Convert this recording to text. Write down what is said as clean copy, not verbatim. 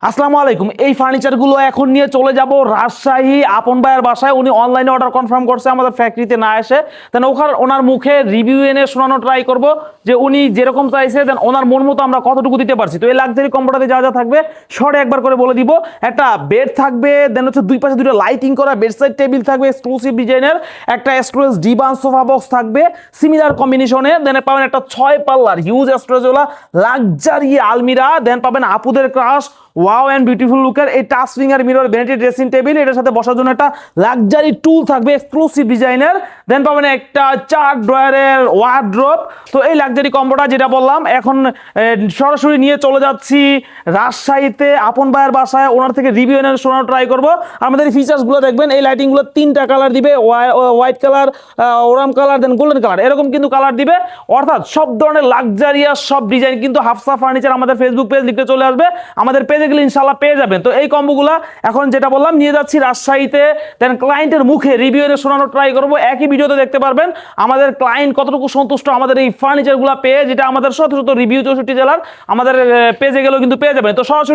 আসসালামু আলাইকুম। এই ফার্নিচারগুলো এখন নিয়ে চলে যাব রাজশাহী আপন ভাইয়ের বাসায়। উনি অনলাইনে অর্ডার কনফার্ম করছে, আমাদের ফ্যাক্টরিতে না এসে। দেন ওনার মুখে রিভিউ এনে শোনানো ট্রাই করব যে উনি যেরকম চাইছে দেন ওনার মন মতো আমরা কতটুকু দিতে পারছি। তো এই লাক্সারি কম্বোটাতে যা যা থাকবে শর্টে একবার করে বলে দিব। একটা বেড থাকবে, দেন হচ্ছে দুই পাশে দুটো লাইটিং করা বেডসাইড টেবিল থাকবে এক্সক্লুসিভ ডিজাইনের, একটা স্টোরেজ ডিভান সোফা বক্স থাকবে সিমিলার কম্বিনেশনে, দেন পাবেন একটা 6 পাল্লার হিউজ স্টোরেজওয়ালা লাক্সারি আলমিরা, দেন পাবেন আপুদের ক্রাশ ওয়াও এন্ড বিউটিফুল লুকের এই touch finger mirror vanity dressing table, এটার সাথে বসার জন্য একটা লাক্সারি টুল থাকবে এক্সক্লুসিভ ডিজাইনের, দেন পাবেন একটা 4 ড্রয়ারের ওয়ার্ড্রোব। তো এই লাক্সারি কম্বোটা যেটা বললাম এখন সরাসরি নিয়ে চলে যাচ্ছি রাজশাহীতে আপন ভাইয়ের বাসায়, ওনার থেকে রিভিউ এনে শোনানো ট্রাই করবো। আমাদের এই ফিচার্সগুলো দেখবেন, এই লাইটিংগুলো 3টা কালার দিবে, হোয়াইট কালার, ওরাম কালার, দেন গোল্ডেন কালার, এরকম কিন্তু কালার দিবে। অর্থাৎ সব ধরনের লাক্সারিয়াস সব ডিজাইন কিন্তু হাফসা ফার্নিচার আমাদের ফেসবুক পেজ লিখতে চলে আসবে, আমাদের পেজে গেলে ইনশাআল্লাহ পেয়ে যাবেন। তো এই কম্বোগুলা এখন যেটা বললাম নিয়ে যাচ্ছি রাজশাহীতে, দেন ক্লায়েন্টের মুখে রিভিউ এনে শোনানো ট্রাই করবো। একই ভিডিওতে দেখতে পারবেন আমাদের ক্লায়েন্ট কতটুকু সন্তুষ্ট আমাদের এই ফার্নিচারগুলো পেয়ে, যেটা আমাদের শত শত রিভিউ 64 জেলার, আমাদের পেজে গেলেও কিন্তু পেয়ে যাবেন। তো সরাসরি